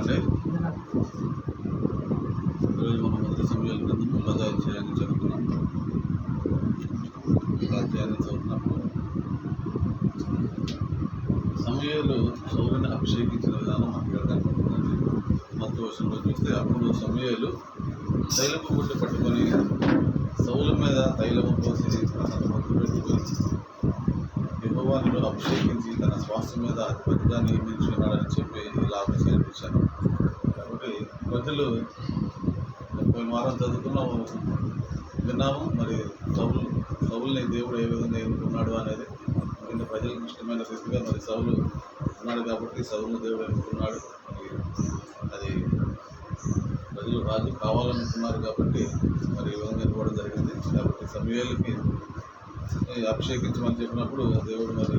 వందనాలండి. ఈరోజు మనం మొదటి సమయాల గ్రంథం 9వ అధ్యాయాన్ని చదువుతున్నాం. ఈ అధ్యాయాన్ని చదువుతున్నప్పుడు సమూయేలు సౌలుని అభిషేకించిన విధానం మాట్లాడడానికి మొదటి వర్షంలో చూస్తే, అప్పుడు సమూయేలు తైలపు గుడ్డు పట్టుకొని సౌలు మీద తైలము పోసి అతను మొదలు పెట్టుకొని యెహోవాను అభిషేకించి తన స్వాస్థ్యం మీద అధిపతిగా నియమించున్నాడని చెప్పి ఇలా చేర్పించాను. కాబట్టి ప్రజలు పోయిన వారం చదువుకున్నాము, విన్నాము. మరి సౌలుని దేవుడు ఏ విధంగా ఎన్నుకున్నాడు అనేది ప్రజలకు ఇష్టమైన రీతిగా మరి సౌలు ఉన్నాడు కాబట్టి సౌలుని దేవుడు ఎన్నుకున్నాడు. అది ప్రజలు రాజు కావాలనుకున్నారు కాబట్టి మరి ఈ విధంగా ఎన్నుకోవడం జరిగింది. కాబట్టి సమూయేలుకి అభిషేకించమని చెప్పినప్పుడు దేవుడు మరి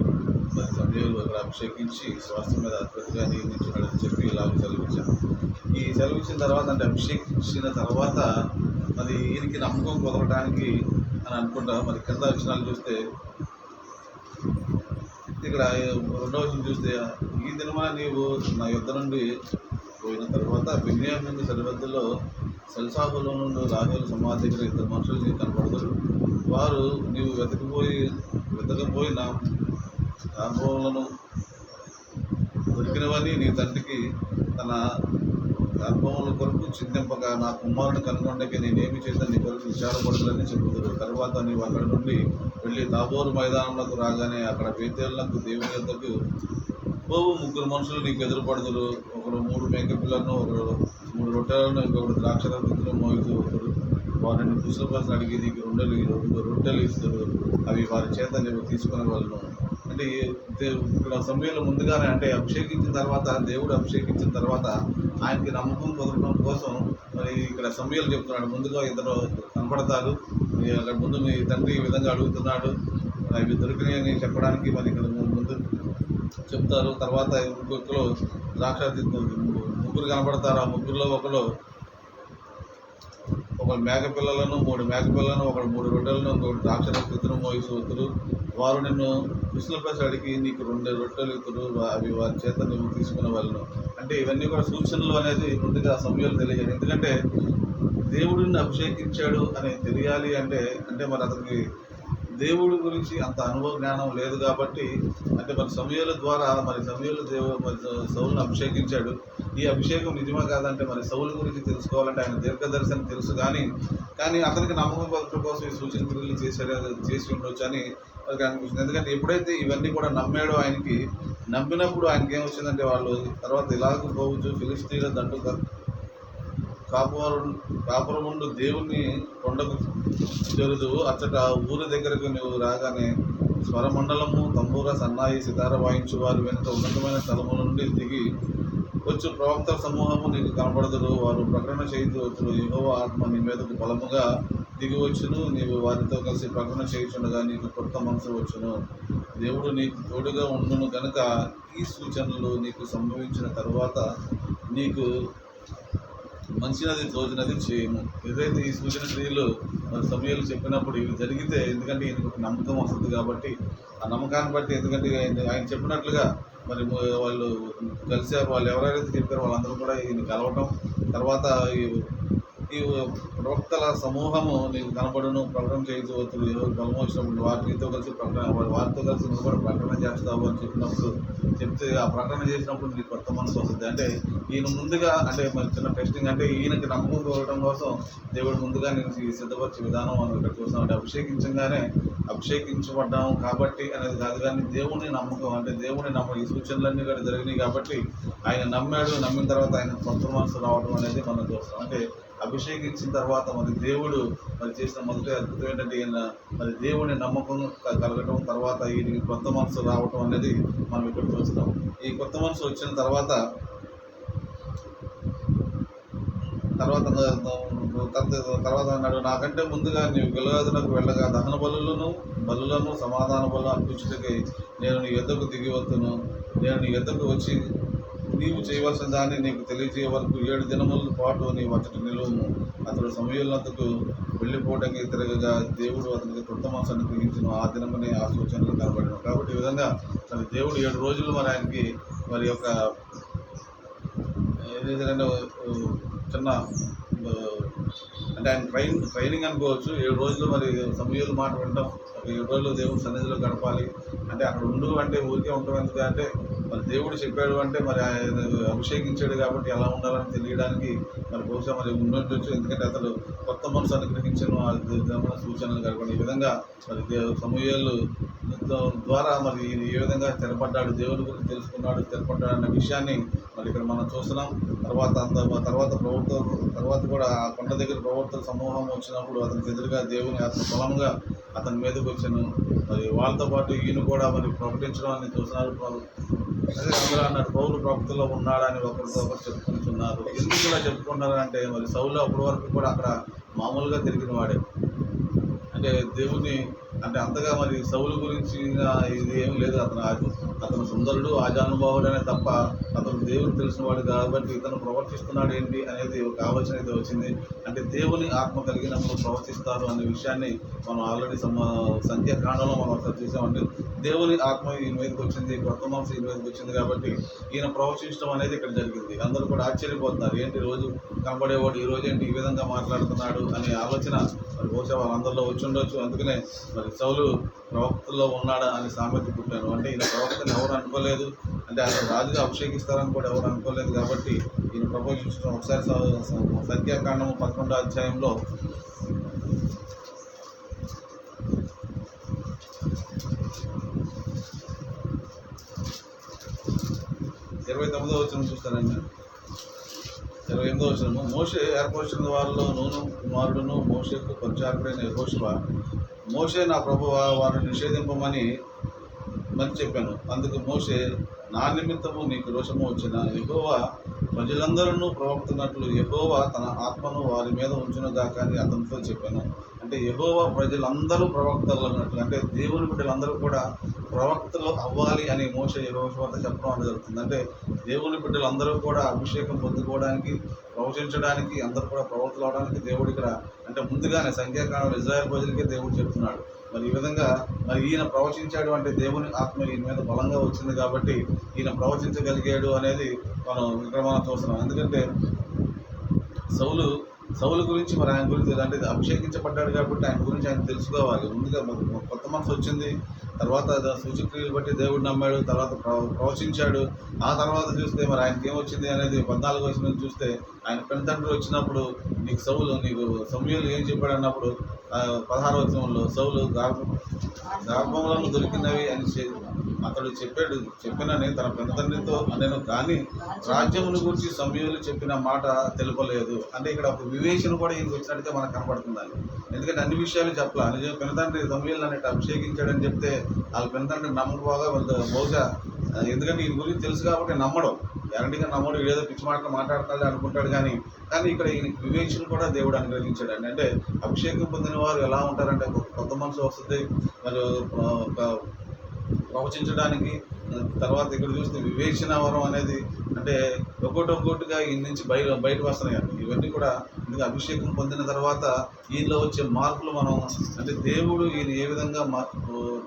సమూయేలు అక్కడ అభిషేకించి స్వాస్థ్యం మీద అధిపతిగా నియమించాడని చెప్పి ఇలాగ సెలవిచ్చాను. ఈ సెలవిచ్చిన తర్వాత, అంటే అభిషేకించిన తర్వాత మరి ఈయనకి నమ్మకం కుదరడానికి అని అనుకుంటా. మరి కింద వచనాలు చూస్తే, ఇక్కడ 2వ వచనం చూస్తే, ఈ దినమా నీవు నా యుద్ధ నుండి పోయిన తర్వాత బెన్యామీను సరిహద్దులో సెల్సాహులో నుండి రాజుల సమాధి దగ్గర 2 మనుషులు నీకు కనపడతారు. వారు నీవు వెతకపోయిన అనుభవాలను దొరికినవని నీ తండ్రికి తన అనుభవముల కొరకు చింతింపగా నా కుమారుని కనుగొండకి నేనేమి చేశాను నీ కొరకు విచారపడదని చెబుతారు. తర్వాత నీవు అక్కడి నుండి వెళ్ళి తాబోరు మైదానంలోకి రాగానే అక్కడ బేతేళ్లకు దేవుని యొద్దకు పోవు 3 మనుషులు నీకు ఎదురుపడుతురు. ఒకడు 3 మేకపిల్లలను, ఒకడు 3 రొట్టెలను, ఇంకొకడు ద్రాక్షరసమును మోయితూ ఒకరు వారిని కుశలపరచని అడిగి నీకు 2 రొట్టెలు ఇస్తారు. అవి వారి చేత నీవు తీసుకునే వాళ్ళను. అంటే ఇక్కడ సమయంలో ముందుగానే, అంటే అభిషేకించిన తర్వాత, దేవుడు అభిషేకించిన తర్వాత ఆయనకి నమ్మకం కుదరడం కోసం మరి ఇక్కడ సమయాలు చెప్తున్నాడు. ముందుగా 2 కనపడతారు. అక్కడ ముందు మీ తండ్రి ఈ విధంగా అడుగుతున్నాడు, అవి దొరికినాయని చెప్పడానికి మరి ఇక్కడ ముందు చెప్తారు. తర్వాత ఇంకొకరు ద్రాక్ష 3 కనపడతారు. ఆ 3లో ఒకరు మేక పిల్లలను, 3 మేక పిల్లలను, ఒకడు 3 రొట్టెలను, ఇంకొకటి ద్రాక్షరసమును మోయిసు వస్తురు. వారు నిన్ను కుశలపరచి అడిగి నీకు 2 రొట్టెలు ఇస్తురు. అవి వారి చేత నువ్వు తీసుకునే వాళ్ళను. అంటే ఇవన్నీ కూడా సూచనలు అనేది ముందుగా సమయాలు తెలియజేయాలి. ఎందుకంటే దేవుడిని అభిషేకించాడు అని తెలియాలి అంటే మరి అతనికి దేవుడి గురించి అంత అనుభవ జ్ఞానం లేదు కాబట్టి, అంటే మరి సమూయేలు ద్వారా మరి సౌలుని అభిషేకించాడు. ఈ అభిషేకం నిజమా కాదంటే మరి సౌలు గురించి తెలుసుకోవాలంటే ఆయన దీర్ఘదర్శనం తెలుసు, కానీ అతనికి నమ్మకం పదం కోసం ఈ సూచన క్రియలు చేసి ఉండొచ్చు అని మనకి అనిపిస్తుంది. ఎందుకంటే ఎప్పుడైతే ఇవన్నీ కూడా నమ్మాడో, నమ్మినప్పుడు ఆయనకి ఏమొచ్చిందంటే, వాళ్ళు తర్వాత ఇలాగ పోవచ్చు ఫిలిష్తీయుల దండు కాపురముండు దేవుని కొండకు జరుదు అచ్చట ఊరి దగ్గరకు నువ్వు రాగానే స్వరమండలము, తంబూర, సన్నాయి, సితార వాయించు వారు వెనుక ఉన్నతమైన స్థలముల నుండి దిగి వచ్చు ప్రవక్తల సమూహము నీకు కనబడదురు. వారు ప్రకటన చేయించవచ్చును. యెహోవా ఆత్మ నీ మీదకు బలముగా దిగివచ్చును. నీవు వారితో కలిసి ప్రకటన చేయించుండగా నీకు కొత్త మనసు వచ్చును. దేవుడు నీకు తోడుగా ఉండును గనుక ఈ సూచనలు నీకు సంభవించిన తరువాత నీకు మంచినది తోచినది చేయము. ఏదైతే ఈ సూచన క్రియలు మరి సమయాలు చెప్పినప్పుడు ఇవి జరిగితే, ఎందుకంటే ఈయనకు ఒక నమ్మకం వస్తుంది కాబట్టి, ఆ నమ్మకాన్ని బట్టి, ఎందుకంటే ఆయన చెప్పినట్లుగా మరి వాళ్ళు కలిసారు. వాళ్ళు ఎవరైతే చెప్పారో వాళ్ళందరూ కూడా ఈయన కలవటం, తర్వాత ఈ ప్రవక్తల సమూహము నీకు కనబడును, ప్రకటన చేయించవచ్చు. ఎవరు బలం వచ్చినప్పుడు వారితో కలిసి నువ్వు కూడా ప్రకటన చేస్తావు అని చెప్తే ఆ ప్రకటన చేసినప్పుడు నీకు కొత్త మనసు వస్తుంది. అంటే ఈయన ముందుగా, అంటే మరి చిన్న టెస్టింగ్, అంటే ఈయనకి నమ్మకం కోరడం కోసం దేవుడు ముందుగా నేను సిద్ధపరిచే విధానం మనం ఇక్కడ చూస్తాం. అంటే అభిషేకించబడ్డాము కాబట్టి అనేది కాదు, కానీ దేవుని నమ్మకం, అంటే దేవుని ఈ సూచనలన్నీ కూడా జరిగినాయి కాబట్టి ఆయన నమ్మిన తర్వాత ఆయన కొత్త మనసు రావడం అనేది మనం చూస్తాం. అంటే అభిషేకించిన తర్వాత మరి దేవుడు మరి చేసిన మొదటి అద్భుతం ఏంటంటే, ఈయన మరి దేవుని నమ్మకం కలగటం, తర్వాత ఈయనకి కొత్త మనసు రావటం అనేది మనం ఇక్కడ చూస్తాం. ఈ కొత్త మనసు వచ్చిన తర్వాత అన్నాడు, నాకంటే ముందుగా నీవు గిలగాదునకు వెళ్ళగా దహన బలులను సమాధాన బలు అర్పించుటకై నేను నీ యొద్దకు దిగి వస్తును. నేను నీ యొద్దకు వచ్చి నీవు చేయవలసిన దాన్ని నీకు తెలియజేయ వరకు 7 దినముల పాటు నీవు అతడు నిలువము. అతడు సమూయేలునొద్దకు వెళ్ళిపోవడానికి తిరగగా దేవుడు అతనికి కొత్త మనసును గ్రహించిన ఆ దినమనే ఆ సూచనలు కనబడిన. కాబట్టి ఈ విధంగా దేవుడు 7 రోజులు మరి ఆయనకి మరి యొక్క ఎందుకంటే చిన్న అంటే ఆయన ట్రైనింగ్ అనుకోవచ్చు. 7 రోజులు మరి సమూయేలు మాట వినడం, ఒక 7 రోజులు దేవుని సన్నిధిలో గడపాలి. అంటే అక్కడ ఉండు అంటే ఊరికే ఉండడం ఎందుకు అంటే మరి దేవుడు చెప్పాడు అంటే మరి ఆయన అభిషేకించాడు కాబట్టి ఎలా ఉండాలని తెలియడానికి మరి బహుశా మరి ఉండొచ్చు. ఎందుకంటే అతడు కొత్త మనసు అనుగ్రహించను ఆ సూచనలు కలపండి. ఈ విధంగా మరి సమూయేలు ద్వారా మరి ఏ విధంగా స్థిరపడ్డాడు, దేవుని గురించి తెలుసుకున్నాడు, స్థిరపడ్డాడు అన్న విషయాన్ని మరి ఇక్కడ మనం చూస్తున్నాం. తర్వాత కూడా ఆ కొండ దగ్గర ప్రవర్తన సమూహం వచ్చినప్పుడు అతనికి ఎదురుగా దేవుని ఆత్మ బలంగా అతని మీదకి వచ్చాను. మరి వాళ్ళతో పాటు ఈయన కూడా మరి ప్రకటించడం అని చూస్తున్నారు. అదే అందరూ అన్నారు పౌలు ప్రవక్తలో ఉన్నాడని ఒకరితో ఒకరు చెప్పుకుంటున్నారు. ఎందుకు ఇలా చెప్పుకుంటున్నారు అంటే మరి సౌలు అప్పటి వరకు కూడా అక్కడ మామూలుగా తిరిగిన వాడే. అంటే దేవుని అంటే అంతగా మరి సౌలు గురించి ఇది ఏమి లేదు. అతను సుందరుడు ఆజానుభావుడు అనే తప్ప అతను దేవుని తెలిసిన వాడు కాబట్టి ఇతను ప్రవర్తిస్తున్నాడు ఏంటి అనేది ఒక ఆలోచన అయితే వచ్చింది. అంటే దేవుని ఆత్మ కలిగినప్పుడు ప్రవర్తిస్తారు అనే విషయాన్ని మనం ఆల్రెడీ సంఖ్యాకాండంలో మనం ఒకసారి చూసామంటే దేవుని ఆత్మ ఈయన మీదకి వచ్చింది, కొత్త మనసు ఈయన మీదకి వచ్చింది కాబట్టి ఈయన ప్రవచించడం అనేది ఇక్కడ జరిగింది. అందరూ కూడా ఆశ్చర్యపోతున్నారు, ఏంటి రోజు కనబడేవాడు ఈ రోజు ఏంటి ఈ విధంగా మాట్లాడుతున్నాడు అనే ఆలోచన మరి బహుశా వాళ్ళందరిలో వచ్చి ఉండొచ్చు. అందుకనే మరి సౌలు ప్రవక్తలో ఉన్నాడా అని సామెత పుట్టాను. అంటే ఈయన ప్రవక్తను ఎవరు అనుకోలేదు, అంటే ఆయన రాజుగా అభిషేకిస్తారని కూడా ఎవరు అనుకోలేదు కాబట్టి ఈయన ప్రవచించడం. ఒకసారి సంఖ్యాకాండము 11వ అధ్యాయంలో 29వ వచనం చూస్తారండి. 28వ వచనము, మోషే ఏర్పరిచిన వారిలో నూను కుమారుడును మోషేకు పరిచారకుడైన యెహోషువ, మోషే నా ప్రభువా వారిని నిషేధింపమని చెప్పాను. అందుకు మోషే, నా నిమిత్తము నీకు రోషము వచ్చిన యెహోవా ప్రజలందరూ ప్రవక్తున్నట్లు యెహోవా తన ఆత్మను వారి మీద ఉంచునుగాక అని అతనితో చెప్పాను. అంటే యెహోవా ప్రజలందరూ ప్రవక్తలు అన్నట్లు, అంటే దేవుని బిడ్డలందరూ కూడా ప్రవక్తలు అవ్వాలి అని మోషే యెహోషువతో చెప్పడం అనేది జరుగుతుంది. అంటే దేవుని బిడ్డలందరూ కూడా అభిషేకం పొందుకోవడానికి, ప్రవచించడానికి, అందరూ కూడా ప్రవక్తలు అవడానికి దేవుడు ఇక్కడ అంటే ముందుగానే సంఖ్యాకాలంలో ఇజ్రాయెల్ ప్రజలకే దేవుడు చెప్తున్నాడు. మరి ఈ విధంగా మరి ఈయన ప్రవచించాడు అంటే దేవుని ఆత్మ ఈయన మీద బలంగా వచ్చింది కాబట్టి ఈయన ప్రవచించగలిగాడు అనేది మనం చూస్తున్నాం. ఎందుకంటే సౌలు గురించి మరి ఆయన గురించి అంటే అభిషేకించబడ్డాడు కాబట్టి ఆయన గురించి ఆయన తెలుసుకోవాలి. ముందుగా కొత్త మనసు వచ్చింది, తర్వాత సూచక్రియలు బట్టి దేవుడు నమ్మాడు, తర్వాత ప్రవచించాడు. ఆ తర్వాత చూస్తే మరి ఆయనకి ఏమొచ్చింది అనేది 14వ వచనం చూస్తే ఆయన పెద్దతండ్రులు వచ్చినప్పుడు నీకు సమూయేలు ఏం చెప్పాడు అన్నప్పుడు 16వ వచనంలో సౌలు గర్భంలో దొరికినవి అని అతడు చెప్పినని తన పెద్దతండ్రితో నేను కానీ రాజ్యమును గురించి సమూయేలు చెప్పిన మాట తెలుపలేదు. అంటే ఇక్కడ ఒక వివేచన కూడా ఈయనకు వచ్చినట్టుగా మనకు కనబడుతుందండి. ఎందుకంటే అన్ని విషయాలు చెప్పాలి. నిజం పెద్దతండ్రి సమూయేలు అన్నట్టు అభిషేకించాడని చెప్తే వాళ్ళ పెద్దతండ్రి నమ్మకపోగా బహుశా ఎందుకంటే ఈయన గురించి తెలుసు కాబట్టి నమ్మడం, గ్యారంటీగా నమ్మడు, ఏదో పిచ్చి మాటలు మాట్లాడతాడు అనుకుంటాడు. కానీ ఇక్కడ ఈయనకి వివేచన కూడా దేవుడు అనుగ్రహించాడు. అంటే అభిషేకం పొందిన వారు ఎలా ఉంటారంటే కొత్త మనసు వస్తుంది, మరి ప్రవచించడానికి. తర్వాత ఇక్కడ చూస్తే వివేచన వరం అనేది అంటే ఒక్కొక్కటిగా ఈయన నుంచి బయట వస్తున్నాయి. ఇవన్నీ కూడా ఇంకా అభిషేకం పొందిన తర్వాత ఈయనలో వచ్చే మార్పులు మనం అంటే దేవుడు ఈయన ఏ విధంగా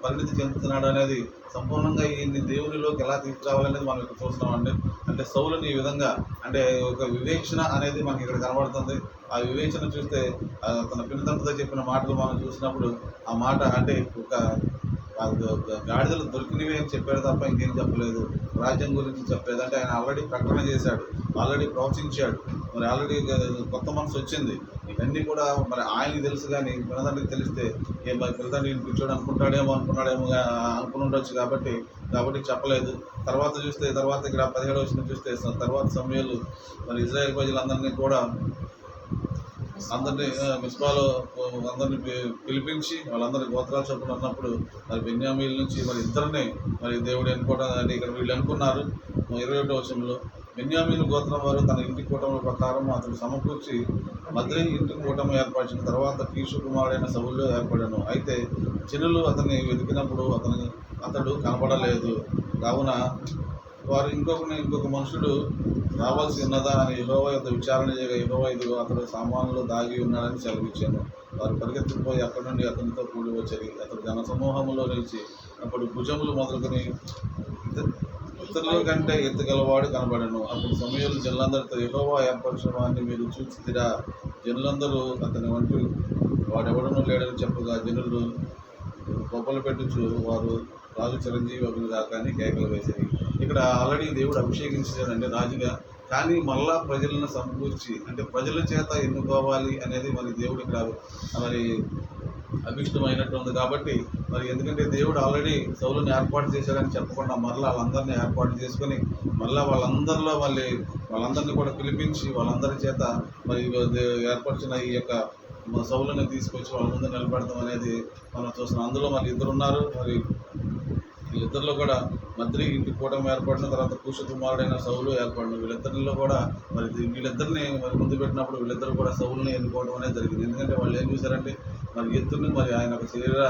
పరిణితి చెందుతున్నాడు అనేది సంపూర్ణంగా ఈయన్ని దేవునిలోకి ఎలా తీసుకురావాలనేది మనం ఇక్కడ చూస్తున్నామండి. అంటే సౌలుని ఈ విధంగా అంటే ఒక వివేచన అనేది మనకి ఇక్కడ కనబడుతుంది. ఆ వివేచన చూస్తే తన పిల్లతండ్రితో చెప్పిన మాటలు మనం చూసినప్పుడు ఆ మాట అంటే ఒక గాడిదలు దొరికినవి అని చెప్పాడు తప్ప ఇంకేం చెప్పలేదు. రాజ్యం గురించి చెప్పలేదు. అంటే ఆయన ఆల్రెడీ ప్రకటన చేశాడు, ఆల్రెడీ ప్రవచించాడు, మరి ఆల్రెడీ కొత్త మనసు వచ్చింది. ఇవన్నీ కూడా మరి ఆయనకి తెలుసు. కానీ పిల్లతండ్రికి తెలిస్తే మరి పిల్లతండ్రి కూర్చోడు అనుకుని ఉండొచ్చు కాబట్టి చెప్పలేదు. తర్వాత ఇక్కడ 17వ వచనం చూస్తే తర్వాత సమూయేలు మరి ఇజ్రాయెల్ ప్రజలందరినీ కూడా మిస్పాలో అందరినీ పిలిపించి వాళ్ళందరినీ గోత్రాలు చొప్పున అన్నప్పుడు మరి బెన్యామీల నుంచి మరి ఇద్దరిని మరి దేవుడు ఎన్నుకోవడం అంటే ఇక్కడ వీళ్ళు అనుకున్నారు. 21వ వచనంలో బెన్యామీలు గోత్రం వారు తన ఇంటి కూటముల ప్రకారం అతడు సమకూర్చి మద్రి ఇంటి కూటమి ఏర్పరిచిన తర్వాత కీషు కుమారుడైన సౌలు ఏర్పడాను. అయితే జనులు అతన్ని వెతికినప్పుడు అతడు కనపడలేదు. కావున వారు ఇంకొక మనుషుడు రావాల్సి ఉన్నదా అని యెహోవా యొద్ద విచారణ చేయగా యెహోవా ఇదిగో అతడు సామాన్లు దాగి ఉన్నాడని సెలవిచ్చాను. వారు పరిగెత్తిపోయి అక్కడి నుండి అతనితో కూడి వచ్చి అతడు జన సమూహంలో నిలిచి అప్పుడు భుజములు మొదలుకొని ఇతరుల కంటే ఎత్తుగలవాడు కనబడను. అప్పుడు సమూయేలు జనులందరితో, యెహోవా ఏర్పరచిన వాడిని మీరు చూచితిరా? జనులందరూ అతని వంటి వాడెవడనూ లేడని చెప్పగా జనులు గొప్పలు పెట్టుచు వారు రాజు చిరంజీవి అగులు దాకా అని కేకలు వేసేది. ఇక్కడ ఆల్రెడీ దేవుడు అభిషేకించాడంటే రాజుగా, కానీ మళ్ళా ప్రజలను సమకూర్చి అంటే ప్రజల చేత ఎన్నుకోవాలి అనేది మరి దేవుడు ఇక్కడ మరి అభిష్టమైనట్టు ఉంది. కాబట్టి మరి ఎందుకంటే దేవుడు ఆల్రెడీ సౌలుని ఏర్పాటు చేశాడని చెప్పకుండా మళ్ళీ వాళ్ళందరినీ ఏర్పాటు చేసుకొని మళ్ళీ వాళ్ళందరినీ కూడా పిలిపించి వాళ్ళందరి చేత మరి ఏర్పరిచిన ఈ యొక్క సౌలుని తీసుకొచ్చి వాళ్ళ ముందు నిలబెడతాం అనేది మనం చూస్తున్నాం. అందులో మరి ఇద్దరు ఉన్నారు. మరి వీళ్ళిద్దరిలో కూడా మంత్రి ఇంటి కూటమి ఏర్పడిన తర్వాత కూష కుమారుడైన సౌలు ఏర్పడిన వీళ్ళిద్దరిలో కూడా మరి వీళ్ళిద్దరిని మరి ముందు పెట్టినప్పుడు వీళ్ళిద్దరు కూడా సౌలుని ఎన్నుకోవడం అనేది జరిగింది. ఎందుకంటే వాళ్ళు ఏం చూశారంటే మరి ఎత్తుని మరి ఆయన ఒక శరీర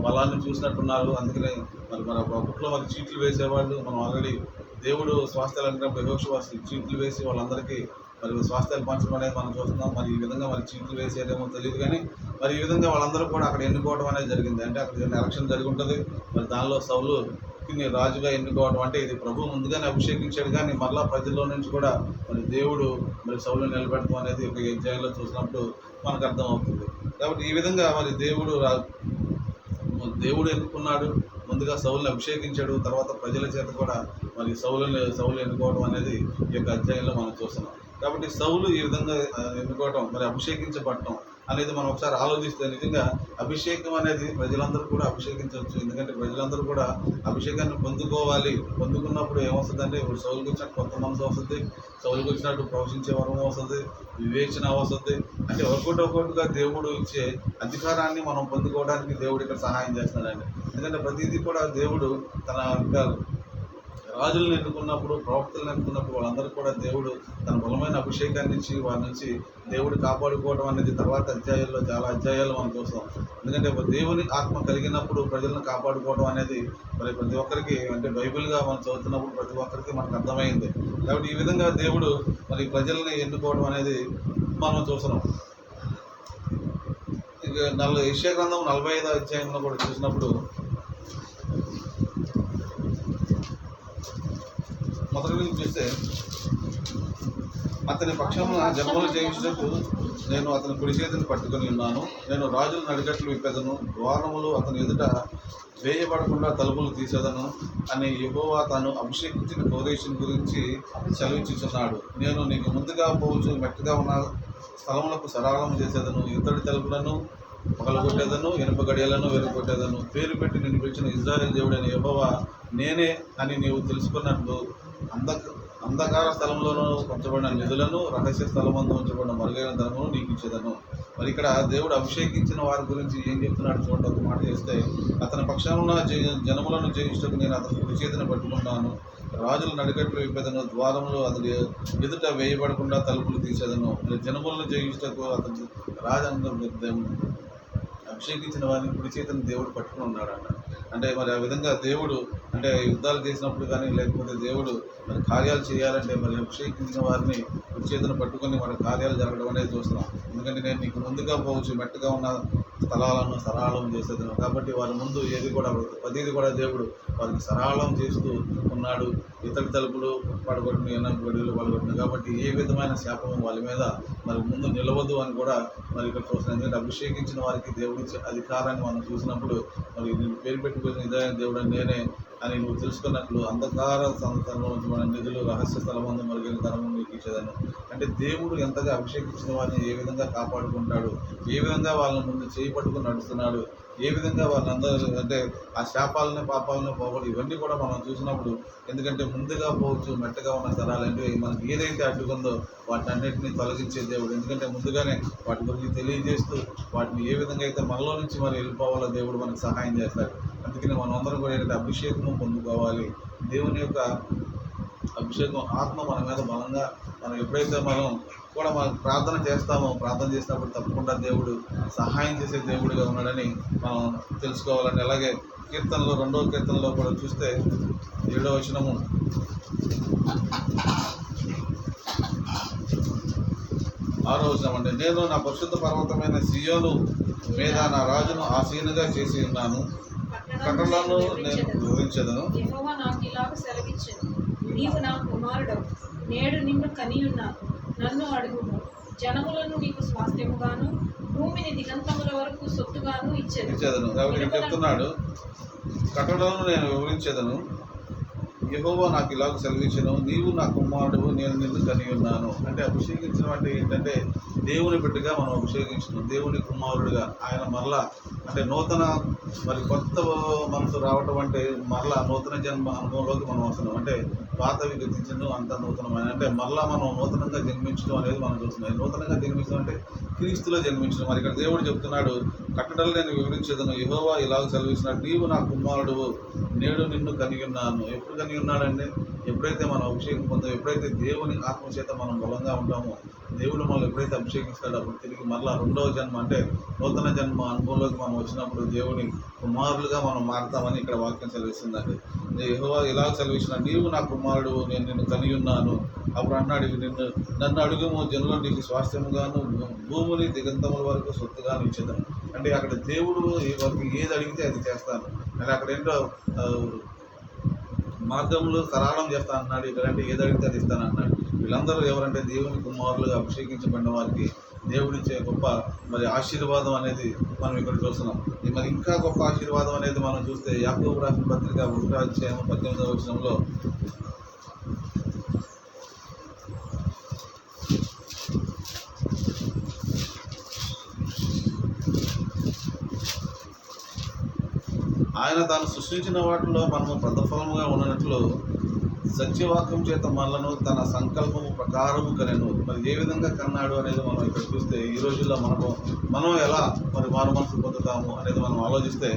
బలాన్ని చూసినట్టున్నారు. అందుకనే మరి అప్పట్లో మరి చీట్లు వేసేవాళ్ళు. మనం ఆల్రెడీ దేవుడు స్వాస్థ్యాలు అనుకున్నప్పుడు యెహోషువ చీట్లు వేసి వాళ్ళందరికీ మరి స్వాస్థ్యాలు పంచడం అనేది మనం చూస్తున్నాం. మరి ఈ విధంగా మరి చీట్లు వేసేదేమో తెలియదు, కానీ మరి ఈ విధంగా వాళ్ళందరూ కూడా అక్కడ ఎన్నుకోవడం అనేది జరిగింది. అంటే అక్కడ ఎలక్షన్ జరిగి ఉంటుంది. మరి దానిలో సౌలుని రాజుగా ఎన్నుకోవడం అంటే ఇది ప్రభు ముందుగానే అభిషేకించాడు, కానీ మళ్ళా ప్రజల్లో నుంచి కూడా మరి దేవుడు మరి సౌలుని నిలబెడతాం అనేది ఒక అధ్యాయంలో చూసినప్పుడు మనకు అర్థమవుతుంది. కాబట్టి ఈ విధంగా మరి దేవుడు ఎన్నుకున్నాడు, ముందుగా సౌలుని అభిషేకించాడు, తర్వాత ప్రజల చేత కూడా మరి సౌలు ఎన్నుకోవడం అనేది ఈ యొక్క అధ్యాయంలో మనం చూస్తున్నాం. కాబట్టి సౌలు ఈ విధంగా ఎన్నుకోవడం మరి అభిషేకించబడటం అనేది మనం ఒకసారి ఆలోచిస్తే నిజంగా అభిషేకం అనేది ప్రజలందరూ కూడా అభిషేకించవచ్చు. ఎందుకంటే ప్రజలందరూ కూడా అభిషేకాన్ని పొందుకోవాలి. పొందుకున్నప్పుడు ఏమొస్తుందంటే ఇప్పుడు సౌలుకి వచ్చినట్టు కొత్త మనసు వస్తుంది, సౌలుకి వచ్చినట్టు ప్రవచించే వరం వస్తుంది, వివేచన వస్తుంది. అంటే ఒక్కొక్కటిగా దేవుడు ఇచ్చే అధికారాన్ని మనం పొందుకోవడానికి దేవుడు ఇక్కడ సహాయం చేస్తున్నాడండి. ఎందుకంటే ప్రతిదీ కూడా దేవుడు తన రాజులను ఎన్నుకున్నప్పుడు, ప్రవక్తలను ఎన్నుకున్నప్పుడు వాళ్ళందరూ కూడా దేవుడు తన బలమైన అభిషేకాన్ని ఇచ్చి వారి నుంచి దేవుడు కాపాడుకోవడం అనేది తర్వాత అధ్యాయాల్లో చాలా అధ్యాయాలు మనం చూస్తాం. ఎందుకంటే దేవుని ఆత్మ కలిగినప్పుడు ప్రజలను కాపాడుకోవడం అనేది మరి ప్రతి ఒక్కరికి అంటే బైబిల్గా మనం చదువుతున్నప్పుడు ప్రతి ఒక్కరికి మనకు అర్థమైంది. కాబట్టి ఈ విధంగా దేవుడు మరి ప్రజల్ని ఎన్నుకోవడం అనేది మనం చూస్తున్నాం. ఇక యెషయా గ్రంథం 45వ అధ్యాయంలో కూడా చూసినప్పుడు మొదటి నుంచి చూస్తే, అతని పక్షమున జన్మలు జయించుటకు నేను అతని కుడి చేతిని పట్టుకొని ఉన్నాను. నేను రాజుల నడికట్లు విప్పెదను, ద్వారములు అతని ఎదుట వేయబడకుండా తలుపులు తీసేదను అని యెహోవా తాను అభిషేకించిన కోరేషుని గురించి సెలవిచ్చుచున్నాడు. నేను నీకు ముందుగా పోవచ్చు మెట్టగా ఉన్న స్థలములకు సరాళం చేసేదను, ఇతడి తలుపులను పగలగొట్టేదను, ఇనుప గడియలను వెలుగొట్టేదను. పేరు పెట్టి నిన్ను పిలిచిన ఇశ్రాయేలు దేవుడైన యెహోవా నేనే అని నీవు తెలుసుకున్నట్లు అంధకార స్థలంలోనూ ఉంచబడిన నిధులను, రహస్య స్థలమందు ఉంచబడిన మరుగైన ధనమును నీకు ఇచ్చేదను. మరి ఇక్కడ దేవుడు అభిషేకించిన వారి గురించి ఏం చెప్తున్నాడు చూడండి. ఒక మాట చేస్తే, అతని పక్షాన జనములను జయించటకు నేను అతని కుడి చేతిని పట్టుకున్నాను, రాజుల నడికట్లు విప్పేదను, ద్వారములు అతని ఎదుట వేయబడకుండా తలుపులు తీసేదను. జనములను జయించటకు అతని అభిషేకించిన వారిని కుడి చేతిని దేవుడు పట్టుకుని ఉన్నాడట. అంటే మరి ఆ విధంగా దేవుడు అంటే యుద్ధాలు చేసినప్పుడు కానీ లేకపోతే దేవుడు మరి కార్యాలు చేయాలంటే మరి అభిషేకించిన వారిని కుడి చేతిని పట్టుకొని మన కార్యాలు జరగడం అనేది చూస్తున్నాం. ఎందుకంటే నేను నీకు ముందుగా పోవచ్చు మెట్టగా ఉన్న స్థలాలను సరళం చేసేదను. కాబట్టి వారి ముందు ప్రతిదీ కూడా దేవుడు వారికి సరళం చేస్తూ ఉన్నాడు. ఇతడి తలుపులు పడగొట్టిన, ఎన్నో గడియలు పడగొట్టిన. కాబట్టి ఏ విధమైన శాపము వాళ్ళ మీద మరి ముందు నిలవదు అని కూడా మరి ఇక్కడ చూస్తున్నాం. ఎందుకంటే అభిషేకించిన వారికి దేవుడి అధికారాన్ని మనం చూసినప్పుడు మరి నేను పేరు పెట్టుకుని ఇదే దేవుడు నేనే అని నువ్వు తెలుసుకున్నట్లు అంధకార స్థలంలో మన నిధులు, రహస్య స్థలమందు మరుగైన ధనము నీకు ఇచ్చేదను. అంటే దేవుడు ఎంతగా అభిషేకించిన వారిని ఏ విధంగా కాపాడుకుంటాడు, ఏ విధంగా వాళ్ళని ముందు చేయి పట్టుకుని నడుస్తున్నాడు, ఏ విధంగా వాళ్ళందరూ అంటే ఆ శాపాలని పాపాలను పోగొట్టు ఇవన్నీ కూడా మనం చూసినప్పుడు, ఎందుకంటే ముందుగా పోవచ్చు మెట్టగా ఉన్న స్థలాలు అంటే మనకి ఏదైతే అడ్డుకుందో వాటిని అన్నింటినీ తొలగించే దేవుడు. ఎందుకంటే ముందుగానే వాటి గురించి తెలియజేస్తూ వాటిని ఏ విధంగా అయితే మనలో నుంచి మరి వెళ్ళిపోవాలో దేవుడు మనకు సహాయం చేస్తాడు. అందుకని మనం అందరం కూడా ఏంటంటే అభిషేకము పొందుకోవాలి. దేవుని యొక్క అభిషేకం ఆత్మ మన మీద బలంగా మనం ఎప్పుడైతే మనం ప్రార్థన చేస్తామో, ప్రార్థన చేసినప్పుడు తప్పకుండా దేవుడు సహాయం చేసే దేవుడిగా ఉన్నాడని మనం తెలుసుకోవాలండి. అలాగే కీర్తనలో 2వ కీర్తనలో కూడా చూస్తే 7వ వచనము, 6వ వచనం అంటే, నేను నా పరిశుద్ధ పర్వతమైన సియోను మీద నా రాజును ఆసీనుగా చేసి ఉన్నాను, కట్టలను నేను వివరించదను. ఇలాగ సెలవిచ్చెను, నీవు నా కుమారుడవు, నేడు నిన్ను కనియున్నాను, నన్ను అడుగుము, జనములను నీకు స్వాస్థ్యముగాను భూమిని దిగంతముల వరకు సొత్తుగాను ఇచ్చేదను. కాబట్టి చెప్తున్నాడు, కట్టడలను నేను వివరించేదను, యెహోవా నాకు ఇలాగ సెలవిచ్చెను, నీవు నా కుమారుడు, నేను నిన్ను కని ఉన్నాను. అంటే అభిషేకించడం అంటే ఏంటంటే దేవుని బిడ్డగా మనం అభిషేకించడం, దేవుని కుమారుడిగా ఆయన మరలా అంటే నూతన మరి కొత్త మనసు రావటం అంటే మరలా నూతన జన్మ అనుభవంలోకి మనం వస్తున్నాం. అంటే పాతవి గతించడం అంత నూతనమైన అంటే మరలా మనం నూతనంగా జన్మించడం అనేది మనం చూస్తున్నాం. నూతనంగా జన్మించడం అంటే క్రీస్తులో జన్మించడం. మరి ఇక్కడ దేవుడు చెప్తున్నాడు, కట్టడలు నేను వివరించేదను, యెహోవా ఇలాగ సెలవిస్తున్నాడు, నీవు నా కుమారుడు, నేడు నిన్ను కని ఉన్నాను. ఎప్పుడు కని ఉన్నాడండి? ఎప్పుడైతే మనం అభిషేకం పొందామో, ఎప్పుడైతే దేవుని ఆత్మచేత మనం బలంగా ఉంటామో, దేవుడు మనం ఎప్పుడైతే అభిషేకిస్తాడో అప్పుడు తిరిగి మరలా రెండవ జన్మ అంటే నూతన జన్మ అనుభవంలోకి మనం వచ్చినప్పుడు దేవుని కుమారులుగా మనం మారుతామని ఇక్కడ వాక్యం సెలవిస్తుందండి. యెహోవా ఇలాగ సెలవిస్తున్నాడు, నీవు నా కుమారుడు, నేను నిన్ను కని ఉన్నాను. అప్పుడు అన్నాడు, నన్ను అడుగుము, జనులు నీకు స్వాస్థ్యముగాను భూమిని దిగంతముల వరకు సొత్తుగాను ఇచ్చేదాను. అంటే అక్కడ దేవుడు వరకు ఏది అడిగితే అది చేస్తాను. అంటే అక్కడ ఏంటో మార్గములు సరళం చేస్తా అన్నాడు. ఇక్కడంటే ఏది అడిగితే అది ఇస్తాను అన్నాడు. వీళ్ళందరూ ఎవరంటే దేవుని కుమారులుగా అభిషేకించబడిన వారికి దేవుడిచ్చే గొప్ప మరి ఆశీర్వాదం అనేది మనం ఇక్కడ చూస్తున్నాం. మరి ఇంకా గొప్ప ఆశీర్వాదం అనేది మనం చూస్తే యాకోబు రాసిన పత్రిక 1వ అధ్యాయం 18వ వచనంలో, ఆయన తాను సృష్టించిన వాటిలో మనము ప్రతిఫలముగా ఉన్నట్లు సత్యవాక్యం చేత మనలను తన సంకల్పము ప్రకారము కనెను. మరి ఏ విధంగా కన్నాడు అనేది మనం ఇక్కడ చూస్తే ఈ రోజుల్లో మనం ఎలా మరి మారు మనసు పొందుతాము అనేది మనం ఆలోచిస్తే,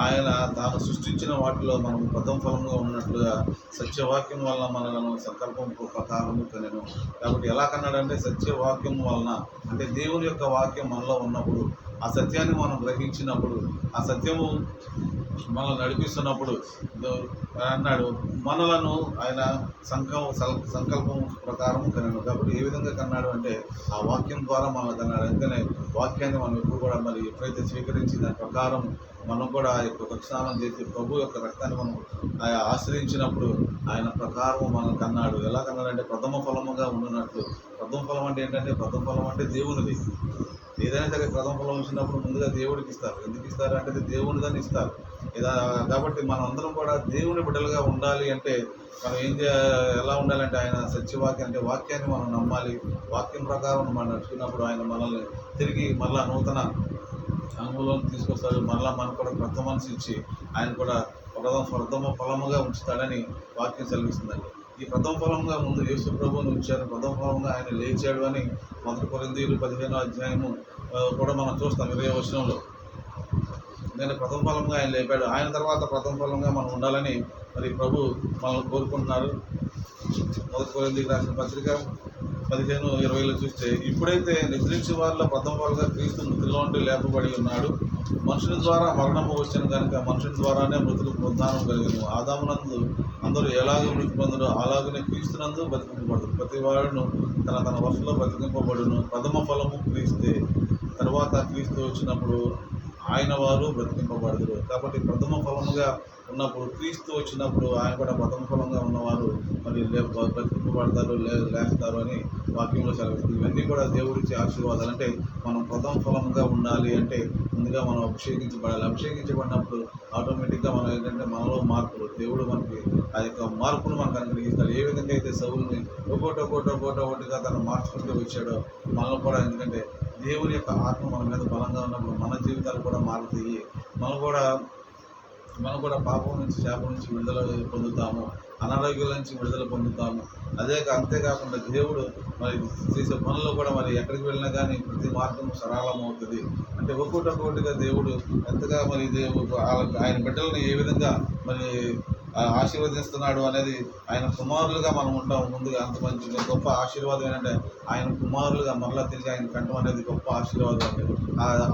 ఆయన తాను సృష్టించిన వాటిలో మనం ప్రథమ ఫలంగా ఉన్నట్లుగా సత్యవాక్యం వలన మనలను సంకల్పం ప్రకారము కనెను. కాబట్టి ఎలా కన్నాడంటే సత్యవాక్యం వలన, అంటే దేవుని యొక్క వాక్యం మనలో ఉన్నప్పుడు, ఆ సత్యాన్ని మనం గ్రహించినప్పుడు, ఆ సత్యము మనల్ని నడిపిస్తున్నప్పుడు అన్నాడు, మనలను ఆయన సంకల్పం ప్రకారం కన్నాడు. కాబట్టి ఏ విధంగా కన్నాడు అంటే ఆ వాక్యం ద్వారా మనల్ని కన్నాడు. అందుకనే వాక్యాన్ని మనం ఎప్పుడు కూడా మరి ఎప్పుడైతే స్వీకరించి దాని ప్రకారం మనం కూడా ఆ యొక్క ప్రక్షాళన చేసి ప్రభు యొక్క రక్తాన్ని మనం ఆశ్రయించినప్పుడు ఆయన ప్రకారం మనం కన్నాడు. ఎలా కన్నాడంటే ప్రథమ ఫలముగా ఉండినట్లు. ప్రథమ ఫలం అంటే ఏంటంటే, ప్రథమ ఫలం అంటే దేవునిది. ఏదైనా సరే ప్రథమ ఫలం వచ్చినప్పుడు ముందుగా దేవుడికి ఇస్తారు. ఎందుకు ఇస్తారు అంటే దేవుని దాన్ని ఇస్తారు. కాబట్టి మనం అందరం కూడా దేవుని బిడ్డలుగా ఉండాలి అంటే మనం ఎలా ఉండాలంటే ఆయన సత్యవాక్యం అంటే వాక్యాన్ని మనం నమ్మాలి. వాక్యం ప్రకారం మనం నడుచుకున్నప్పుడు ఆయన మనల్ని తిరిగి మళ్ళా నూతన అనుభవం తీసుకొస్తాడు. మళ్ళీ మనకు కూడా కొత్త మనసు ఇచ్చి ఆయన కూడా ప్రథమ ఫలముగా ఉంచుతాడని వాక్యం సెలవిస్తుందండి. ఈ ప్రథమ ఫలంగా ముందు యేసు ప్రభువుని ఉంచారు, ప్రథమ ఫలంగా ఆయన లేచాడు అని 1 కొరింథీయులు 15వ అధ్యాయము కూడా మనం చూస్తాం 20వ వచనంలో. నేను ప్రథమ ఫలంగా ఆయన లేపాడు. ఆయన తర్వాత ప్రథమ ఫలంగా మనం ఉండాలని మరి ప్రభు మనల్ని కోరుకుంటున్నారు. 1 కొరింథీయులకు రాసిన పత్రిక 15:20లో చూస్తే, ఇప్పుడైతే నిద్రించే వారిలో ప్రథమ ఫలంగా క్రీస్తు మృతుల్లో నుండి లేపబడి ఉన్నాడు. మనుషుల ద్వారా మరణము వచ్చిన కనుక మనుషుల ద్వారానే మృతులు పునరుద్ధానం కలిగిన. ఆదామునందు అందరూ ఎలాగో మృతి పొందరు, అలాగనే క్రీస్తునందు బతికింపబడదు. ప్రతి వాడును తన వరుసలో బతికింపబడును. ప్రథమ ఫలము క్రీస్తే, తర్వాత క్రీస్తు వచ్చినప్పుడు ఆయన వారు బ్రతికింపబడదురు. కాబట్టి ప్రథమ ఫలముగా ఉన్నప్పుడు క్రీస్తు వచ్చినప్పుడు ఆయన కూడా ప్రథమ ఫలంగా ఉన్నవారు మరి బ్రతికింపబడతారు, లేస్తారు అని వాక్యంలో సెలవిస్తుంది. ఇవన్నీ కూడా దేవుడిచ్చే ఆశీర్వాదాలు. అంటే మనం ప్రథమ ఫలంగా ఉండాలి అంటే ముందుగా మనం అభిషేకించబడాలి. అభిషేకించబడినప్పుడు ఆటోమేటిక్గా మనం ఏంటంటే మనలో మార్పులు, దేవుడు మనకి ఆ యొక్క మార్పును మనకు అనుగ్రహిస్తాడు. ఏ విధంగా అయితే సౌలుని ఒకటిగా తను మార్చుకుంటూ వచ్చాడో మనలో కూడా, ఎందుకంటే దేవుని యొక్క ఆత్మ మన మీద బలంగా ఉన్నప్పుడు మన జీవితాలు కూడా మారుతాయి. మనం కూడా పాపం నుంచి, శాపం నుంచి విడుదల పొందుతాము, అనారోగ్యాల నుంచి విడుదల పొందుతాము. అంతేకాకుండా దేవుడు మరి చేసే పనుల్లో కూడా మరి ఎక్కడికి వెళ్ళినా కానీ ప్రతి మార్గం సరళం అవుతుంది. అంటే ఒక్కొక్కటిగా దేవుడు ఎంతగా మరి ఆయన బిడ్డలను ఏ విధంగా మరి ఆశీర్వదిస్తున్నాడు అనేది, ఆయన కుమారులుగా మనం ఉంటాము. ముందుగా అంత మంచి గొప్ప ఆశీర్వాదం ఏంటంటే ఆయన కుమారులుగా మరలా తిరిగి ఆయన కంటం అనేది గొప్ప ఆశీర్వాదం. అంటే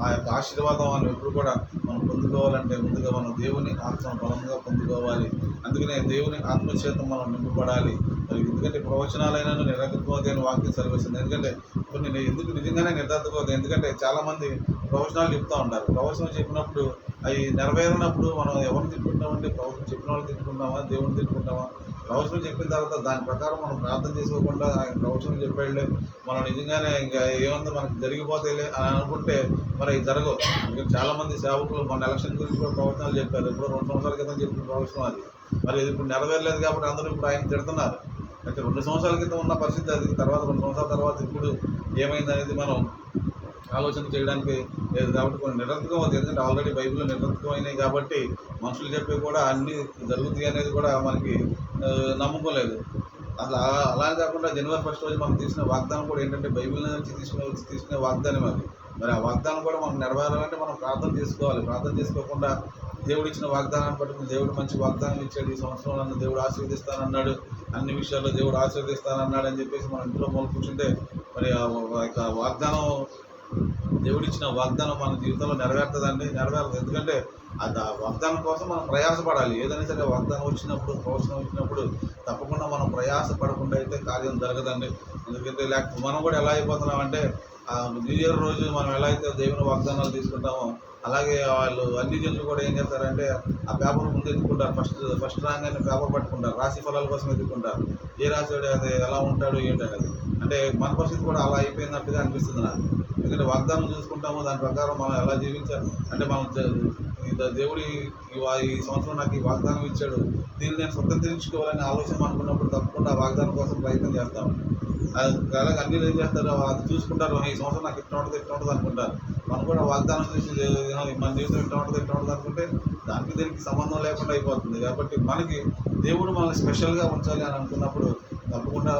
ఆ యొక్క ఆశీర్వాదం మనం ఎప్పుడు కూడా మనం పొందుకోవాలంటే ముందుగా మనం దేవుని ఆత్మను బలంగా పొందుకోవాలి. అందుకనే దేవుని ఆత్మచేత మనం నింపబడాలి. మరి ఎందుకంటే ప్రవచనాలైనా నిరర్థకపోతే అని వాక్యం సెలవిస్తుంది. ఎందుకంటే కొన్ని ఎందుకు నిజంగానే నిరర్థకపోతే, ఎందుకంటే చాలామంది ప్రవచనాలు చెప్తూ ఉంటారు. ప్రవచనం చెప్పినప్పుడు అవి నెరవేరినప్పుడు మనం ఎవరిని తిట్టుకుంటామంటే ప్రవచనం చెప్పిన వాళ్ళు తిట్టుకుంటామా, దేవుడిని తిట్టుకుంటామా? ప్రవచనం చెప్పిన తర్వాత దాని ప్రకారం మనం ప్రార్థన చేసుకోకుండా ఆయన ప్రవచనం చెప్పాడులే, మనం నిజంగానే ఇంకా ఏముంది మనకు జరిగిపోతాయిలే అని అనుకుంటే మరి అవి జరగవు. ఇంకా చాలామంది సేవకులు మన ఎలక్షన్ గురించి కూడా ప్రవచనాలు చెప్పారు. ఇప్పుడు 2 సంవత్సరాల క్రితం చెప్పిన ప్రవచనం అది. మరి ఇది ఇప్పుడు నెరవేరలేదు కాబట్టి అందరూ ఇప్పుడు ఆయన తిడుతున్నారు. అయితే 2 సంవత్సరాల క్రితం ఉన్న పరిస్థితి అది. తర్వాత 2 సంవత్సరాల తర్వాత ఇప్పుడు ఏమైంది అనేది మనం ఆలోచన చేయడానికి లేదు. కాబట్టి కొన్ని నిరర్థకం అవుతుంది. ఎందుకంటే ఆల్రెడీ బైబిల్లో నిరర్థకమైనవి కాబట్టి మనుషులు చెప్పి కూడా అన్నీ జరుగుతాయి అనేది కూడా మనకి నమ్మకం లేదు. అసలు అలానే కాకుండా జనవరి 1 రోజు మనం తీసిన వాగ్దానం కూడా ఏంటంటే బైబిల్ నుంచి తీసుకునే వాగ్దానం అది. మరి ఆ వాగ్దానం కూడా మనం నెరవేరాలంటే మనం ప్రార్థన చేసుకోవాలి. ప్రార్థన చేసుకోకుండా దేవుడు ఇచ్చిన వాగ్దానాన్ని పట్టుకుని దేవుడు మంచి వాగ్దానం ఇచ్చాడు, ఈ సంవత్సరం నన్ను దేవుడు ఆశీర్వదిస్తానన్నాడు, అన్ని విషయాల్లో దేవుడు ఆశీర్వదిస్తానన్నాడు అని చెప్పేసి మనం ఇంట్లో మొదలు కూర్చుంటే మరి ఆ వాగ్దానం, దేవుడు ఇచ్చిన వాగ్దానం మన జీవితంలో నెరవేరుతుందండి? నెరవేరదు. ఎందుకంటే అది ఆ వాగ్దానం కోసం మనం ప్రయాసపడాలి. ఏదైనా సరే వాగ్దానం వచ్చినప్పుడు, ప్రవచనం వచ్చినప్పుడు తప్పకుండా మనం ప్రయాసపడకుండా అయితే కార్యం జరగదండి. ఎందుకంటే లేకపోతే మనం కూడా ఎలా అయిపోతున్నామంటే న్యూ ఇయర్ రోజు మనం ఎలా అయితే దేవుని వాగ్దానాలు తీసుకుంటామో అలాగే వాళ్ళు అన్ని జనులు కూడా ఏం చేస్తారంటే ఆ పేపర్ ముందు ఎత్తుకుంటారు. ఫస్ట్ రాగానే పేపర్ పట్టుకుంటారు, రాశి ఫలాల కోసం ఎత్తుకుంటారు. ఏ రాశి అది ఎలా ఉంటాడు ఏంటనేది. అంటే మన పరిస్థితి కూడా అలా అయిపోయినట్టుగా అనిపిస్తుంది నాకు. ఎందుకంటే వాగ్దానం చూసుకుంటాము, దాని ప్రకారం మనం ఎలా జీవించాలి అంటే మనం దేవుడు ఈ సంవత్సరం నాకు ఈ వాగ్దానం ఇచ్చాడు, దీన్ని నేను స్వతంత్రించుకోవాలని ఆలోచన అనుకున్నప్పుడు తప్పకుండా ఆ వాగ్దానం కోసం ప్రయత్నం చేస్తాము. అలాగే అన్ని ఏం చేస్తారు, అది చూసుకుంటారు, ఈ సంవత్సరం నాకు ఇట్లా ఉంటుంది అనుకుంటారు. మనం కూడా వాగ్దానం చూసి మన జీవితం ఇట్లా ఉంటుంది అనుకుంటే దానికి దీనికి సంబంధం లేకుండా అయిపోతుంది. కాబట్టి మనకి దేవుడు మనల్ని స్పెషల్గా ఉంచాలి అని అనుకున్నప్పుడు తప్పకుండా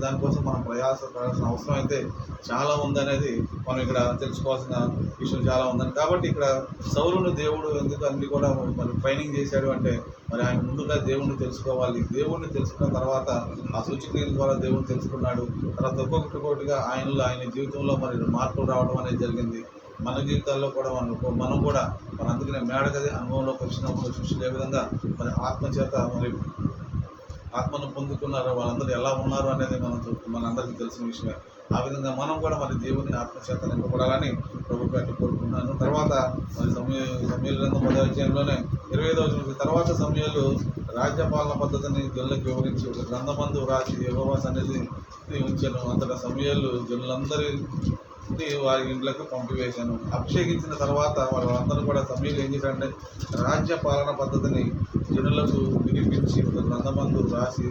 దానికోసం మనం ప్రయాసపడాల్సిన అవసరం అయితే చాలా ఉందనేది మనం ఇక్కడ తెలుసుకోవాల్సిన విషయం చాలా ఉందని. కాబట్టి ఇక్కడ సౌలును దేవుడు ఎందుకు అన్ని కూడా మరి ట్రైనింగ్ చేశాడు అంటే మరి ఆయన ముందుగా దేవుణ్ణి తెలుసుకోవాలి. దేవుణ్ణి తెలుసుకున్న తర్వాత ఆ సూచక్రియల ద్వారా దేవుణ్ణి తెలుసుకున్నాడు. తర్వాత ఒక్కొక్కటిగా ఆయన జీవితంలో మరి మార్పులు రావడం అనేది జరిగింది. మన జీవితాల్లో కూడా మనం కూడా మన అందుకనే మేడగది అనుభవంలోకి వచ్చినప్పుడు శిష్యులు ఏ విధంగా మరి ఆత్మచేత మరి ఆత్మను పొందుకున్నారు, వాళ్ళందరూ ఎలా ఉన్నారు అనేది మనందరికీ తెలిసిన విషయమే. ఆ విధంగా మనం కూడా మరి దేవుని ఆత్మచేత నింపబడాలని ప్రభు పేట కోరుకున్నాను. తర్వాత మరి సమూయేలు గ్రంథం 10వ అధ్యాయంలోనే 25వ వచనం తర్వాత సమూయేలు రాజ్యపాలన పద్ధతిని జనులకు వివరించి ఒక గ్రంథమందు రాసి యెహోవా సన్నిధిని ఉంచాను. అంతటా సమూయేలు జనులందరి వారి ఇంట్లోకి పంపివేశాను. అభిషేకించిన తర్వాత వాళ్ళందరూ కూడా సమూయేలు ఏం చేశారంటే రాజ్య పాలన పద్ధతిని జనులకు వినిపించి ఒక గ్రంథమందు రాసి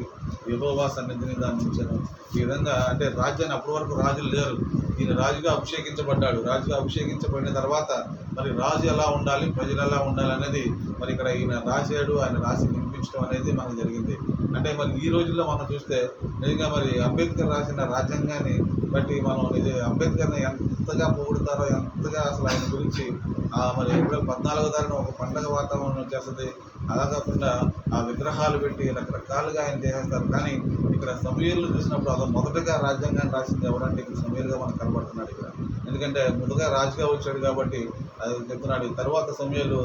యెహోవా సన్నిధిని దాన్ని ఉంచాను. ఈ విధంగా అంటే రాజ్యాన్ని అప్పటి వరకు రాజులు లేరు, ఈయన రాజుగా అభిషేకించబడ్డాడు. రాజుగా అభిషేకించబడిన తర్వాత మరి రాజు ఎలా ఉండాలి, ప్రజలు ఎలా ఉండాలి అనేది మరి ఇక్కడ ఈయన రాశాడు. ఆయన రాసి వినిపించడం అనేది మనకు జరిగింది. అంటే మరి ఈ రోజుల్లో మనం చూస్తే నిజంగా మరి అంబేద్కర్ రాసిన రాజ్యాంగాన్ని బట్టి మనం అంబేద్కర్ని ఎంతగా పొగుడుతారో, ఎంతగా అసలు ఆయన గురించి మరి ఎప్పుడో 14వ తారీఖున ఒక పండగ వాతావరణం వచ్చేస్తుంది. అలా కాకుండా ఆ విగ్రహాలు పెట్టి రకరకాలుగా ఆయన చేసేస్తారు. కానీ ఇక్కడ సమూయేలు చూసినప్పుడు అలా మొదటగా రాజ్యాంగాన్ని రాసింది ఎవరంటే ఇక్కడ సమూయేలుగా మనకు కనబడుతున్నాడు ఇక్కడ. ఎందుకంటే ముందుగా రాజుగా వచ్చాడు కాబట్టి అది చెప్తున్నాడు. తర్వాత సమూయేలు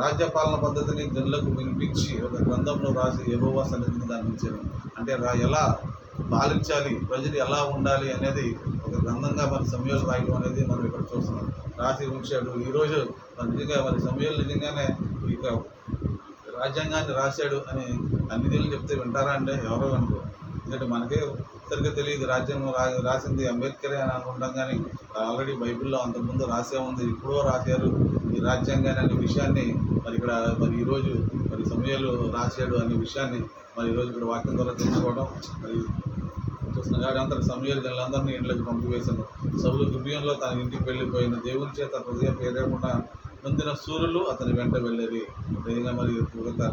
రాజ్యపాలన పద్ధతిని జనులకు వినిపించి ఒక గ్రంథంలో రాసి యెహోవా సన్నిధిని దాన్ని ఉంచారు. అంటే ఎలా పాలించాలి, ప్రజలు ఎలా ఉండాలి అనేది ఒక గ్రంథంగా మరి సమూయేలు రాయడం అనేది మనం ఇక్కడ చూస్తున్నాం. రాసి ఉంచాడు. ఈరోజు నిజంగా మరి సమూయేలు నిజంగానే ఇక రాజ్యాంగాన్ని రాశాడు అని అన్ని దీనిలు చెప్తే వింటారా అంటే ఎవరో అనుకో. ఎందుకంటే మనకే సరిగ్గా తెలియదు రాజ్యాంగం రాసింది అంబేద్కరే అని అనుకుంటాం. కానీ ఆల్రెడీ బైబిల్లో అంతకుముందు రాసే ఉంది, ఇప్పుడో రాశారు ఈ రాజ్యాంగాన్ని అనే విషయాన్ని మరి ఇక్కడ మరి ఈరోజు మరి సమూయేలు రాశాడు అనే విషయాన్ని మరి ఈరోజు ఇక్కడ వాక్యం ద్వారా తెలుసుకోవడం మరి చూస్తున్నాం. కాబట్టి అంతా సమూయేలు జనులందరినీ ఇంట్లోకి పంపివేశాను. సౌలు గిబియోనులో తన ఇంటికి వెళ్ళిపోయిన దేవుని చేత హృదయ ప్రేరేపణ నొందిన శూరులు అతని వెంట వెళ్ళేది. నిజంగా మరి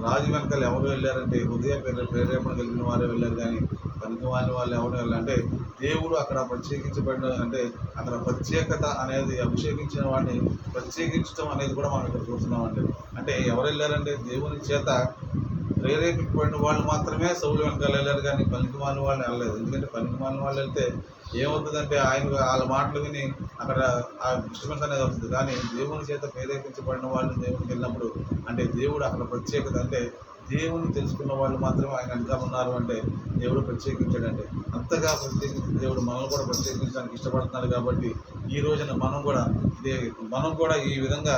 రాజు వెనకాల ఎవరు వెళ్ళారంటే హృదయ ప్రేరేపణ కలిగిన వారే వెళ్ళారు. కానీ పనికిమాలిన వాళ్ళు ఎవరు వెళ్ళారంటే దేవుడు అక్కడ ప్రత్యేకించబడిన అంటే అక్కడ ప్రత్యేకత అనేది అభిషేకించిన వాడిని ప్రత్యేకించడం అనేది కూడా మనం ఇక్కడ చూస్తున్నామండి. అంటే ఎవరు వెళ్ళారంటే దేవుని చేత ప్రేరేపించబడిన వాళ్ళు మాత్రమే సౌలు వెనకాల వెళ్ళారు. కానీ పనికిమాలిన వాళ్ళు వెళ్ళలేదు. ఎందుకంటే పనికిమాలిన వాళ్ళు వెళ్తే ఏమవుతుందంటే వాళ్ళ మాటలు విని అక్కడ ఆ డిస్టర్బెన్స్ అనేది వస్తుంది. కానీ దేవుని చేత ప్రేరేపించబడిన వాళ్ళు దేవునికి వెళ్ళినప్పుడు అంటే దేవుడు అక్కడ ప్రత్యేకత అంటే దేవుని తెలుసుకున్న వాళ్ళు మాత్రమే ఆయన వెనకాల ఉన్నారు అంటే దేవుడు ప్రత్యేకించాడంటే అంతగా ప్రత్యేకించిన దేవుడు మనల్ని కూడా ప్రత్యేకించడానికి ఇష్టపడుతున్నాడు. కాబట్టి ఈ రోజున మనం కూడా ఈ విధంగా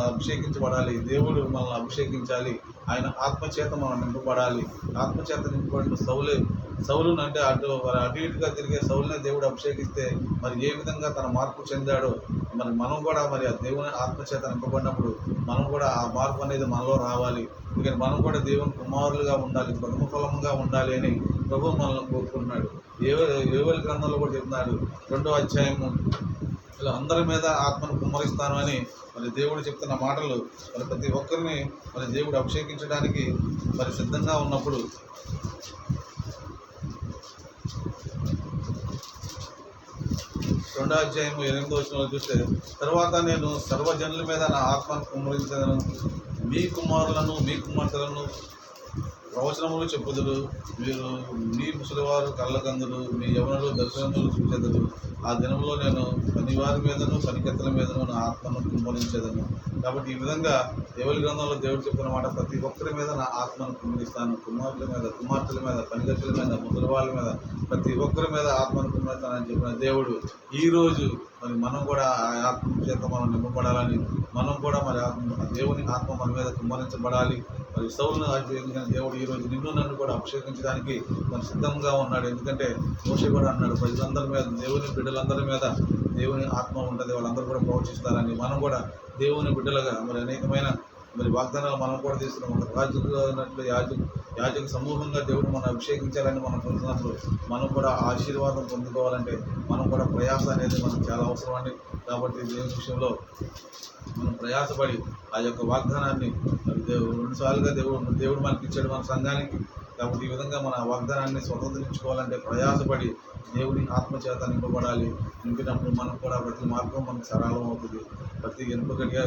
అభిషేకించబడాలి. దేవుడు మనల్ని అభిషేకించాలి. ఆయన ఆత్మచేత మనం నింపబడాలి. ఆత్మచేత నింపబడిన సౌలును అంటే అటు ఇటుగా తిరిగే సౌలునే దేవుడు అభిషేకిస్తే మరి ఏ విధంగా తన మార్పు చెందాడో మరి మనం కూడా మరి ఆ దేవుని ఆత్మచేత నింపబడినప్పుడు మనం కూడా ఆ మార్పు అనేది మనలో రావాలి. ఎందుకంటే మనం కూడా దేవుని కుమారులుగా ఉండాలి, ప్రథమ ఫలంగా ఉండాలి అని ప్రభువు మనల్ని కోరుకుంటున్నాడు. యోవేలు గ్రంథంలో కూడా చెప్తున్నాడు 2వ అధ్యాయము, ఇలా అందరి మీద ఆత్మను కుమ్మరిస్తాను అని మరి దేవుడు చెప్తున్న మాటలు మరి ప్రతి ఒక్కరిని మరి దేవుడు అభిషేకించడానికి మరి సిద్ధంగా ఉన్నప్పుడు 2వ అధ్యాయము 8వ వచనంలో చూస్తే, తర్వాత నేను సర్వజనుల మీద నా ఆత్మను కుమ్మరించదను, మీ కుమారులను మీ కుమార్తెలను ప్రవచనములు చెప్పుదురు, మీరు మీ ముసలివారు కళ్ళకందులు, మీ యవనులు దర్శనములు చూచెదరు. ఆ దినంలో నేను పనివారి మీదను పనికెత్తల మీదను నా ఆత్మను కుమ్మరించేదను. కాబట్టి ఈ విధంగా యోవేలు గ్రంథంలో దేవుడు చెప్పిన మాట, ప్రతి ఒక్కరి మీద నా ఆత్మను కుమ్మరిస్తాను. కుమారుల మీద, కుమార్తెల మీద, పనిగట్టుల మీద, ముసలివాళ్ళ మీద, ప్రతి ఒక్కరి మీద ఆత్మను కుమ్మరిస్తానని చెప్పిన దేవుడు ఈరోజు మరి మనం కూడా ఆ ఆత్మ చేత మనం నింపబడాలని, మనం కూడా మరి దేవుని ఆత్మ మన మీద కుమ్మరించబడాలి. మరి సౌలును అభిషేకించిన దేవుడు ఈరోజు నిన్ను నన్ను కూడా అభిషేకించడానికి మరి సిద్ధంగా ఉన్నాడు. ఎందుకంటే మోషే కూడా అన్నాడు, ప్రజలందరి మీద, దేవుని బిడ్డలందరి మీద దేవుని ఆత్మ ఉంటుంది, వాళ్ళందరూ కూడా ప్రవచిస్తారని. మనం కూడా దేవుని బిడ్డలుగా మరి అనేకమైన మరి వాగ్దానాలు మనం కూడా తీసుకున్నాం. ఒక రాజుగా ఉన్నట్లు యాజక సమూహంగా దేవుడు మనం అభిషేకించాలని మనం చూస్తున్నప్పుడు మనం కూడా ఆశీర్వాదం పొందుకోవాలంటే మనం కూడా ప్రయాస అనేది మనకు చాలా అవసరం అండి. కాబట్టి దేవుని విషయంలో మనం ప్రయాసపడి ఆ యొక్క వాగ్దానాన్ని మరి 2 సార్లుగా దేవుడు మనకి ఇచ్చాడు మన సంఘానికి. కాబట్టి ఈ విధంగా మన వాగ్దానాన్ని స్వతంత్రించుకోవాలంటే ప్రయాసపడి దేవుని ఆత్మచేత నింపబడాలి. నింపినప్పుడు మనం కూడా ప్రతి మార్గం మనకు సరళం అవుతుంది. ప్రతి ఎనుపగడిగా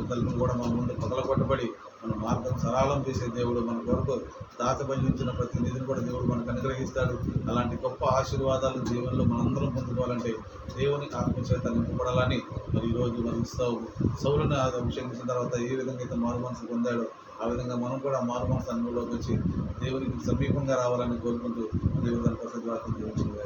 తల్లిని కూడా మన ముందు పగలగొట్టబడి మన మార్గం సరళం చేసే దేవుడు మన కొరకు దాచబంధించిన ప్రతి నిధిని కూడా దేవుడు మనకు అనుగ్రహిస్తాడు. అలాంటి గొప్ప ఆశీర్వాదాలు జీవనంలో మనందరం పొందుకోవాలంటే దేవుని ఆత్మచేత నింపబడాలని మరి ఈరోజు మనం సౌలుని అభిషేకించిన తర్వాత ఏ విధంగా అయితే మారు మనసు పొందాడో ఆ విధంగా మనం కూడా మారు మనసు అనుభవంలోకి వచ్చి దేవునికి సమీపంగా రావాలని కోరుకుంటూ దేవుడు దాని కోసం జీవించింది.